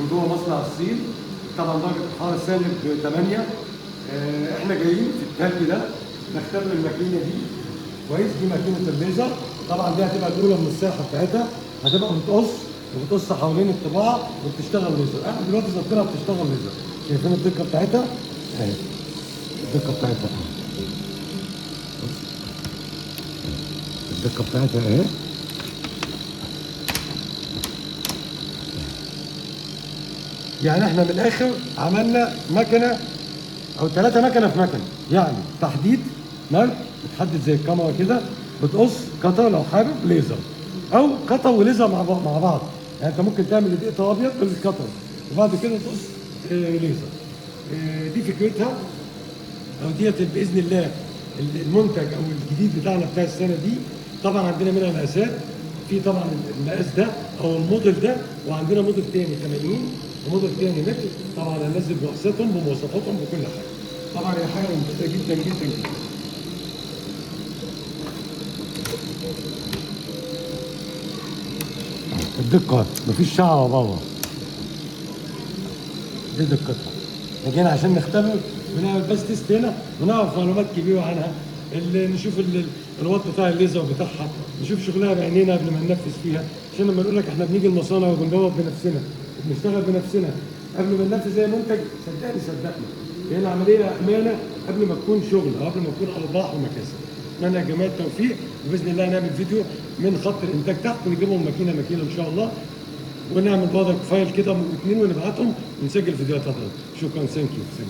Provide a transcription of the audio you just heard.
جوه مصنع الصين. طبعا درجه الحراره -8. احنا جايين في التلج ده نختبر الماكينه دي كويس. دي ماكينه الليزر. طبعا دي هتبقى الاولى من الساحه بتاعتها، هتبقى بتقص حوالين الطباعه وبتشتغل ليزر. احنا دلوقتي ظبطنا بتشتغل ليزر. شايفين الدقه بتاعتها؟ اهي الدقه بتاعتها اهي. الدقه بتاعتها اهي. يعني احنا من الاخر عملنا مكنه او 3 مكنه في مكنه، يعني تحديد مرك بتحدد زي الكاميرا كده، بتقص قطر لو حابب ليزر، او قطر وليزر مع بعض. يعني انت ممكن تعمل دقيقه ابيض بالقطر وبعد كده تقص ليزر. دي فكرتها، او ديت باذن الله المنتج او الجديد بتاعنا بتاع السنه دي. طبعا عندنا منها مقاسات، في طبعا المقاس ده او الموديل ده، وعندنا موديل تاني 80 وموديل تاني متر. طبعا هننزل بمقاساتهم بمواصفاتهم بكل حاجه. طبعا هي حاجه ممتازه جدا جدا جدا. الدقه مفيش شعره بره، دي دقتها. جينا عشان نختبر ونعمل بس تيست هنا ونعرف معلومات كبيره عنها. نشوف الوات بتاع الليزر بتاعها، نشوف شغلها بعينينا قبل ما ننفذ فيها. عشان لما نقول لك احنا بنيجي المصانع وبندور بنفسنا وبنشتغل بنفسنا قبل ما ننفذ زي منتج، صدقني هي العمليه امانه قبل ما تكون شغل او قبل ما تكون ارباح ومكاسب. اتمنى يا جماعه التوفيق، وباذن الله نعمل فيديو من خط الانتاج تحت ونجيبهم ماكينه ان شاء الله، ونعمل برضك فايل كده 2 ونبعتهم ونسجل فيديوهات. شكرا. ثانك يو.